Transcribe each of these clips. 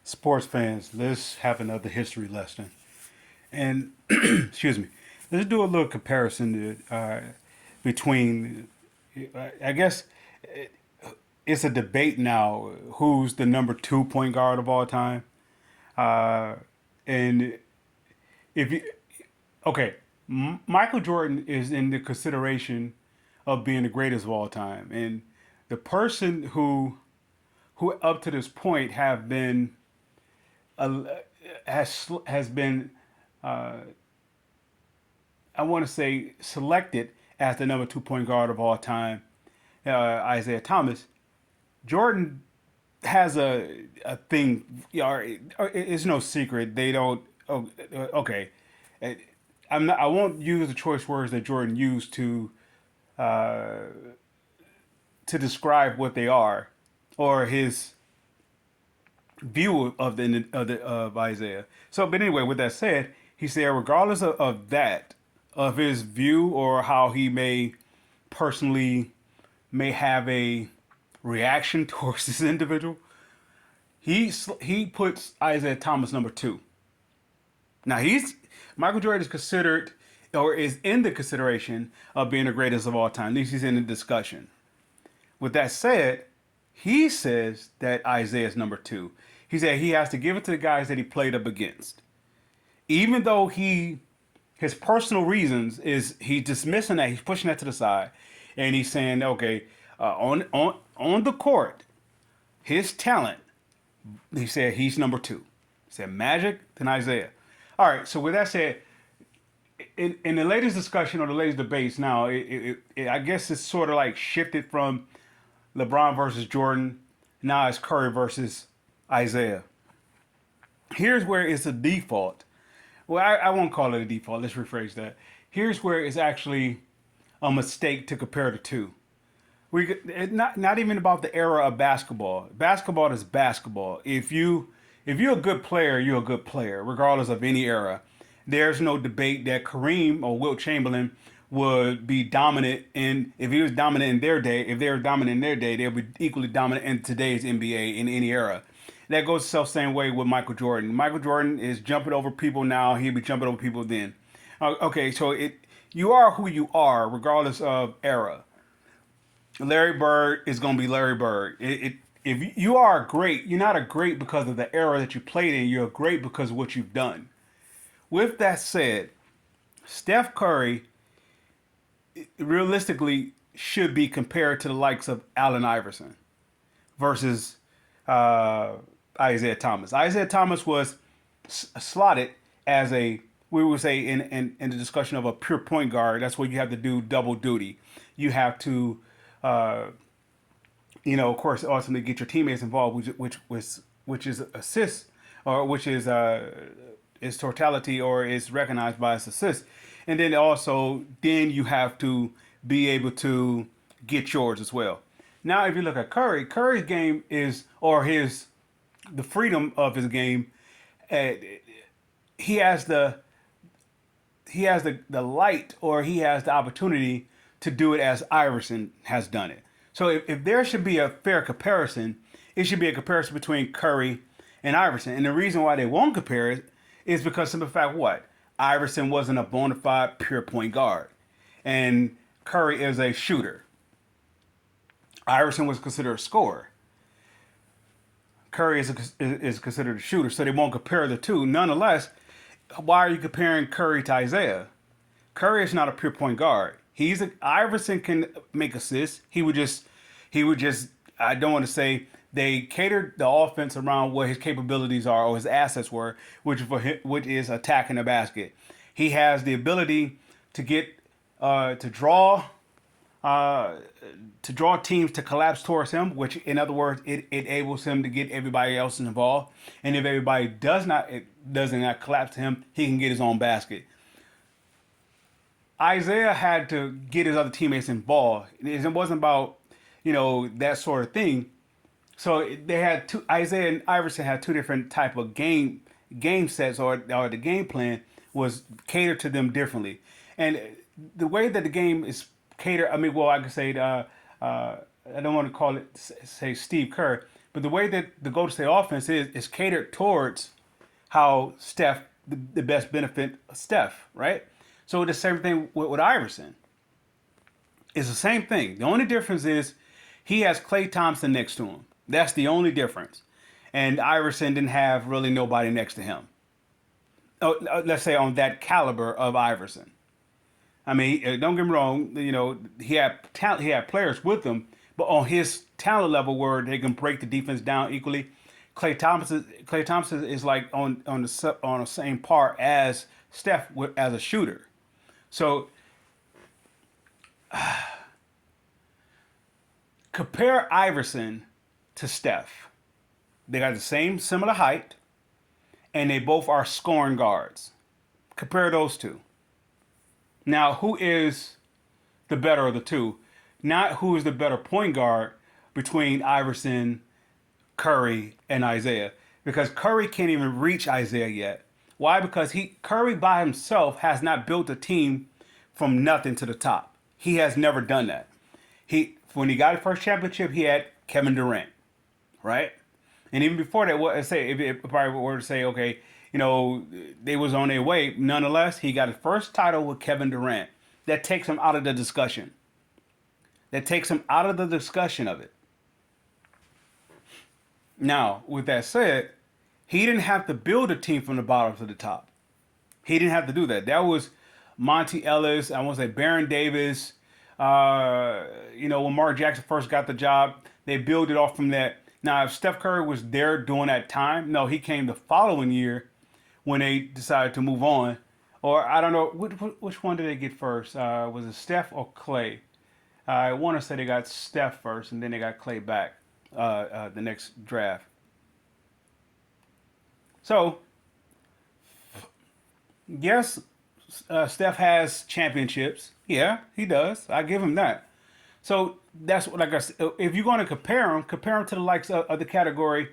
Sports fans, let's have another history lesson. And excuse me, let's do a little comparison between. I guess it's a debate now. Who's the number two point guard of all time? Uh, and if you okay, Michael Jordan is in the consideration of being the greatest of all time, and the person who up to this point have been uh, has been I want to say selected as the number two point guard of all time, Isaiah Thomas. Jordan has a thing. It's no secret. They don't. Oh, okay. Uh, I'm not. I won't use the choice words that Jordan used uh, to describe what they are, or his view of Isaiah. So, but anyway, with that said, he said, regardless of that, of his view or how he may personally may have a reaction towards this individual, he puts Isaiah Thomas number two. Now he's Michael Jordan is considered or is in the consideration of being the greatest of all time. At least he's in the discussion. With that said, he says that Isaiah is number two. He said he has to give it to the guys that he played up against. Even though his personal reasons is he's dismissing that, he's pushing that to the side, and he's saying, okay, on the court, his talent, he said he's number two. He said Magic, then Isaiah. All right. So with that said, in the latest discussion or the latest debates now, I guess it's sort of like shifted from LeBron versus Jordan. Now it's Curry versus Isaiah. Here's where it's a default. Well, I won't call it a default. Let's rephrase that. Here's where it's actually a mistake to compare the two. It's not even about the era of basketball. Basketball is basketball. If you're a good player, you're a good player, regardless of any era. There's no debate that Kareem or Wilt Chamberlain would be dominant in if he was dominant in their day. If they were dominant in their day, they would be equally dominant in today's NBA in any era. That goes the self same way with Michael Jordan. Michael Jordan is jumping over people now. He'll be jumping over people then. Okay, so you are who you are, regardless of era. Larry Bird is going to be Larry Bird. If you are great, you're not a great because of the era that you played in. You're a great because of what you've done. With that said, Steph Curry realistically should be compared to the likes of Allen Iverson versus uh, Isaiah Thomas. Isaiah Thomas was slotted as we would say in the discussion of a pure point guard. That's where you have to do double duty. You have to uh, of course, ultimately get your teammates involved, which is assists, or which is totality, or is recognized by as assist, and then also then you have to be able to get yours as well. Now, if you look at Curry's game is or his the freedom of his game, uh, he has the light or he has the opportunity to do it as Iverson has done it. So if there should be a fair comparison, it should be a comparison between Curry and Iverson. And the reason why they won't compare it is because of the fact what? Iverson wasn't a bona fide pure point guard. And Curry is a shooter. Iverson was considered a scorer. Curry is considered a shooter. So they won't compare the two. Nonetheless, why are you comparing Curry to Isaiah? Curry is not a pure point guard. Iverson can make assists. He would just I don't want to say they catered the offense around what his capabilities are or his assets were, which is attacking the basket. He has the ability to get to draw uh, to draw teams to collapse towards him, which in other words, it enables him to get everybody else involved. And if everybody does not collapse to him, he can get his own basket. Isaiah had to get his other teammates involved. It wasn't about, that sort of thing. So they had two. Isaiah and Iverson had two different type of game sets, or the game plan was catered to them differently. And the way that the game is catered, I mean, well, I could say I don't want to call it say Steve Kerr, But the way that the Golden State offense is catered towards how Steph, the best benefit Steph, right? So the same thing with Iverson. It's the same thing. The only difference is he has Klay Thompson next to him. That's the only difference. And Iverson didn't have really nobody next to him. Oh, let's say on that caliber of Iverson. I mean, don't get me wrong. You know, he had talent, he had players with him, but on his talent level, where they can break the defense down equally, Klay Thompson is like on the same par as Steph as a shooter. So compare Iverson to Steph. They got the same similar height, and they both are scoring guards. Compare those two. Now, who is the better of the two? Not who is the better point guard between Iverson, Curry, and Isaiah. Because Curry can't even reach Isaiah yet. Why? Because Curry by himself has not built a team from nothing to the top. He has never done that. When he got his first championship, he had Kevin Durant, right? And even before that, what I say, if it probably were to say, okay, you know, they was on their way. Nonetheless, he got his first title with Kevin Durant. That takes him out of the discussion. That takes him out of the discussion of it. Now, with that said, he didn't have to build a team from the bottom to the top. He didn't have to do that. That was Monty Ellis, I want to say Baron Davis. You know, when Mark Jackson first got the job, they built it off from that. Now, if Steph Curry was there during that time, no, he came the following year when they decided to move on. Or I don't know, which one did they get first? Was it Steph or Clay? I want to say they got Steph first, and then they got Clay back the next draft. So, yes, Steph has championships. Yeah, he does. I give him that. So that's what, like I said, if you're going to compare him to the likes of the category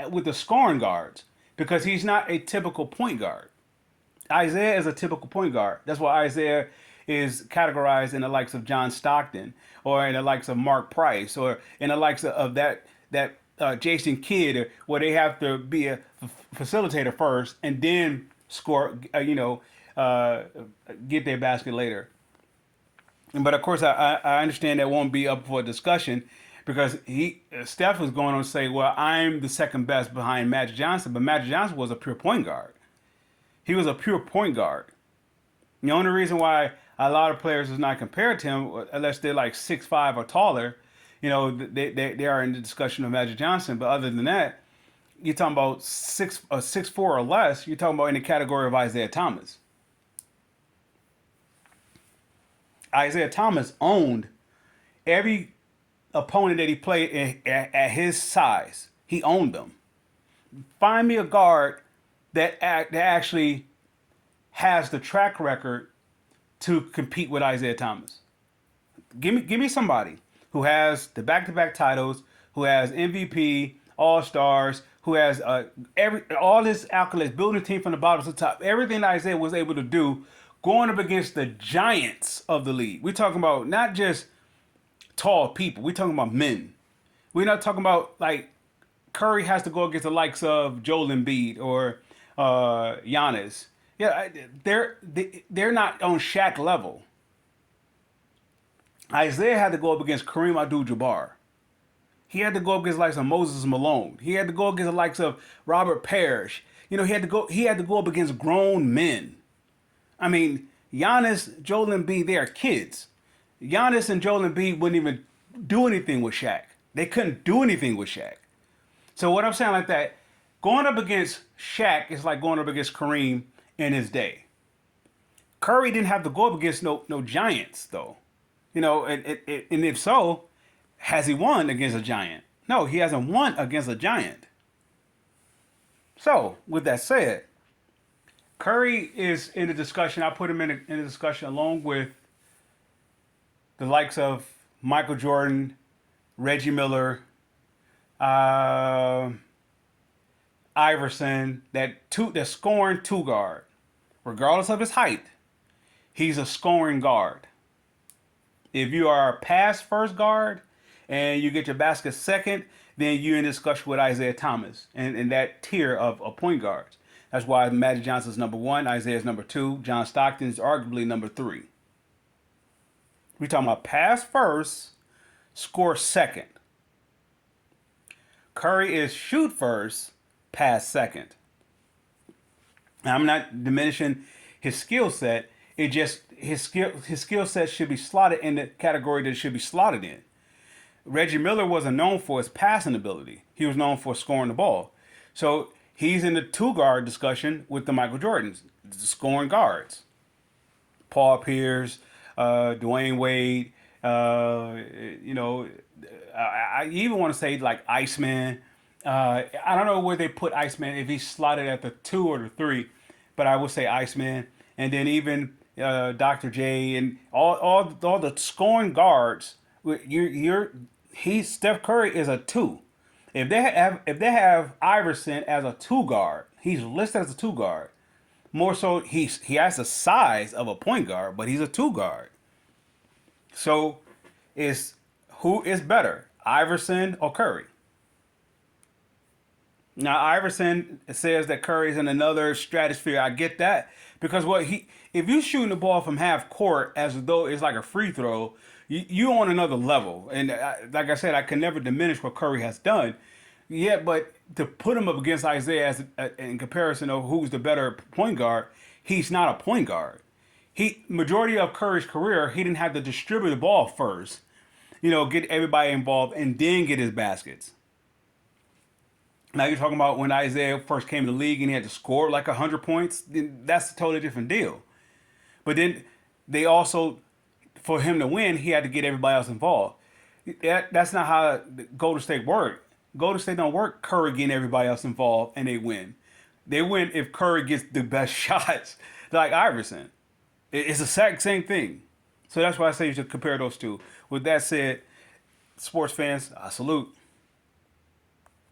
with the scoring guards, because he's not a typical point guard. Isaiah is a typical point guard. That's why Isaiah is categorized in the likes of John Stockton, or in the likes of Mark Price, or in the likes of that Jason Kidd, where they have to be a facilitator first and then score. Get their basket later. But of course, I understand that won't be up for discussion, because Steph was going on to say, well, I'm the second best behind Magic Johnson, but Magic Johnson was a pure point guard. He was a pure point guard. The only reason why a lot of players is not compared to him, unless they're like 6'5" or taller, you know, they are in the discussion of Magic Johnson. But other than that, you're talking about 6'4" or less. You're talking about in the category of Isaiah Thomas. Isaiah Thomas owned every opponent that he played at his size. He owned them. Find me a guard that actually has the track record to compete with Isaiah Thomas. Give me somebody who has the back-to-back titles, who has MVP, All-Stars, who has all his accolades, building a team from the bottom to the top. Everything Isaiah was able to do, going up against the giants of the league. We're talking about not just tall people. We're talking about men. We're not talking about like Curry has to go against the likes of Joel Embiid or Giannis. Yeah, they're not on Shaq level. Isaiah had to go up against Kareem Abdul-Jabbar. He had to go up against the likes of Moses Malone. He had to go against the likes of Robert Parrish. You know, he had to go up against grown men. I mean, Giannis, Joel Embiid, they are kids. Giannis and Joel Embiid wouldn't even do anything with Shaq. They couldn't do anything with Shaq. So what I'm saying like that, going up against Shaq is like going up against Kareem in his day. Curry didn't have to go up against no giants though. You know, and if so, has he won against a giant? No, he hasn't won against a giant. So, with that said, Curry is in the discussion. I put him in the discussion along with the likes of Michael Jordan, Reggie Miller, Iverson, that scoring two guard. Regardless of his height, he's a scoring guard. If you are a pass first guard and you get your basket second, then you're in discussion with Isaiah Thomas and that tier of point guards. That's why Magic Johnson's number one, Isaiah's number two, John Stockton's arguably number three. We're talking about pass first, score second. Curry is shoot first, pass second. Now, I'm not diminishing his skill set. It just his skill set should be slotted in the category that it should be slotted in. Reggie Miller wasn't known for his passing ability. He was known for scoring the ball. So he's in the two guard discussion with the Michael Jordans, the scoring guards. Paul Pierce, Dwayne Wade, you know, I even want to say like Iceman. I don't know where they put Iceman, if he's slotted at the two or the three, but I would say Iceman. And then even Dr. J and all the scoring guards. Steph Curry is a two. If they have Iverson as a two guard, he's listed as a two guard. More so, he has the size of a point guard, but he's a two guard. So, who is better, Iverson or Curry? Now Iverson says that Curry's in another stratosphere. I get that because if you shooting the ball from half court as though it's like a free throw, you on another level. And like I said, I can never diminish what Curry has done. Yeah, but to put him up against Isaiah in comparison of who's the better point guard, he's not a point guard. Majority of Curry's career, he didn't have to distribute the ball first, get everybody involved and then get his baskets. Now you're talking about when Isaiah first came to the league and he had to score like 100 points. Then that's a totally different deal. But then they also, for him to win, he had to get everybody else involved. That's not how Golden State worked. Golden State don't work Curry getting everybody else involved and they win. They win if Curry gets the best shots, like Iverson. It's the exact same thing. So that's why I say you should compare those two. With that said, sports fans, I salute.